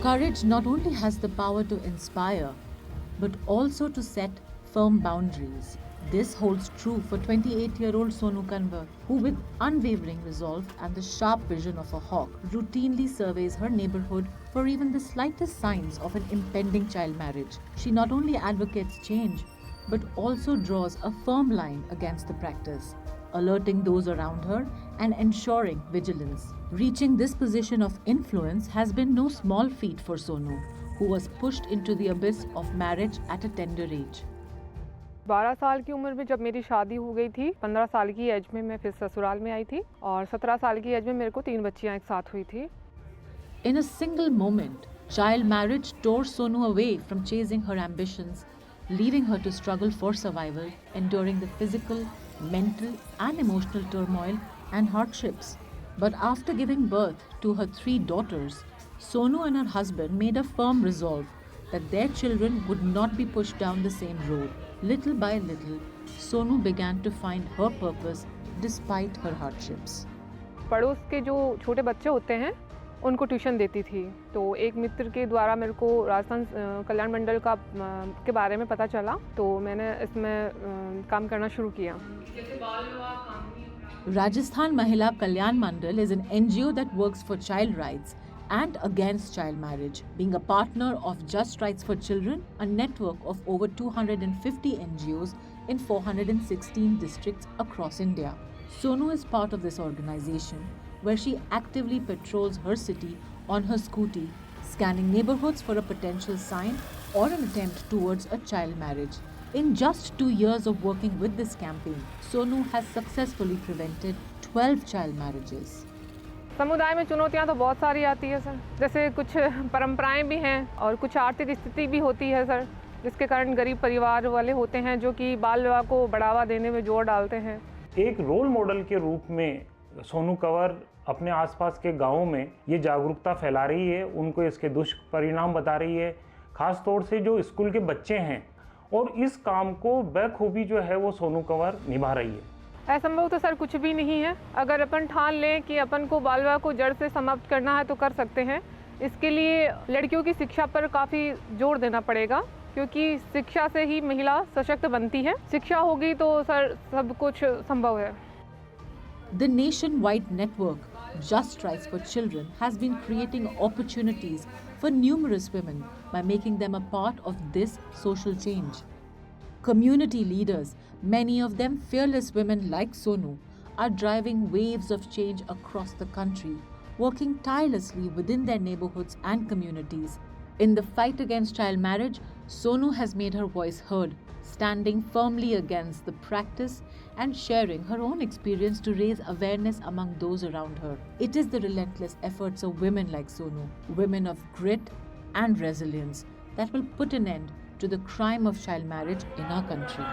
Courage not only has the power to inspire, but also to set firm boundaries. This holds true for 28-year-old Sonu Kanwar, who, with unwavering resolve and the sharp vision of a hawk, routinely surveys her neighborhood for even the slightest signs of an impending child marriage. She not only advocates change, but also draws a firm line against the practice, alerting those around her and ensuring vigilance. Reaching this position of influence has been no small feat for Sonu, who was pushed into the abyss of marriage at a tender age. 12 साल की उम्र में जब मेरी शादी हो गई थी, 15 साल की एज में मैं फिर ससुराल में आई थी और 17 साल की एज में मेरे को 3 बच्चियां एक साथ हुई थी. In a single moment, child marriage tore Sonu away from chasing her ambitions, leaving her to struggle for survival, enduring the physical, mental, and emotional turmoil and hardships. But after giving birth to her 3 daughters, Sonu and her husband made a firm resolve that their children would not be pushed down the same road. Little by little, Sonu began to find her purpose despite her hardships. पड़ोस के जो छोटे बच्चे होते हैं उनको tuition देती थी, तो एक मित्र के द्वारा मेरे को राजस्थान कल्याण मंडल के बारे में पता चला, तो मैंने इसमें काम करना शुरू किया. Rajasthan Mahila Kalyan Mandal is an NGO that works for child rights and against child marriage, being a partner of Just Rights for Children, a network of over 250 NGOs in 416 districts across India. Sonu is part of this organization, where she actively patrols her city on her scooty, scanning neighborhoods for a potential sign or an attempt towards a child marriage. In just 2 years of working with this campaign, Sonu has successfully prevented 12 child marriages. समुदाय में चुनौतियां तो बहुत सारी आती है sir, जैसे कुछ परंपराएं भी हैं और कुछ आर्थिक स्थिति भी होती है सर, जिसके कारण गरीब परिवार वाले होते हैं जो कि बाल विवाह को बढ़ावा देने में जोर डालते हैं. एक रोल मॉडल के रूप में सोनू कंवर अपने आसपास के गांवों में ये जागरूकता फैला रही है, उनको इसके दुष्परिणाम बता रही है, खास तौर से जो स्कूल के बच्चे हैं, और इस काम को बखूबी जो है वो सोनू कंवर निभा रही है. असंभव तो सर कुछ भी नहीं है. अगर अपन ठान लें कि अपन को बाल विवाह को जड़ से समाप्त करना है तो कर सकते हैं. इसके लिए लड़कियों की शिक्षा पर काफ़ी जोर देना पड़ेगा, क्योंकि शिक्षा से ही महिला सशक्त बनती है. शिक्षा होगी तो सर सब कुछ संभव है. The nationwide network, Just Rights for Children, has been creating opportunities for numerous women by making them a part of this social change. Community leaders, many of them fearless women like Sonu, are driving waves of change across the country, working tirelessly within their neighborhoods and communities. In the fight against child marriage, Sonu has made her voice heard, standing firmly against the practice and sharing her own experience to raise awareness among those around her. It is the relentless efforts of women like Sonu, women of grit and resilience, that will put an end to the crime of child marriage in our country.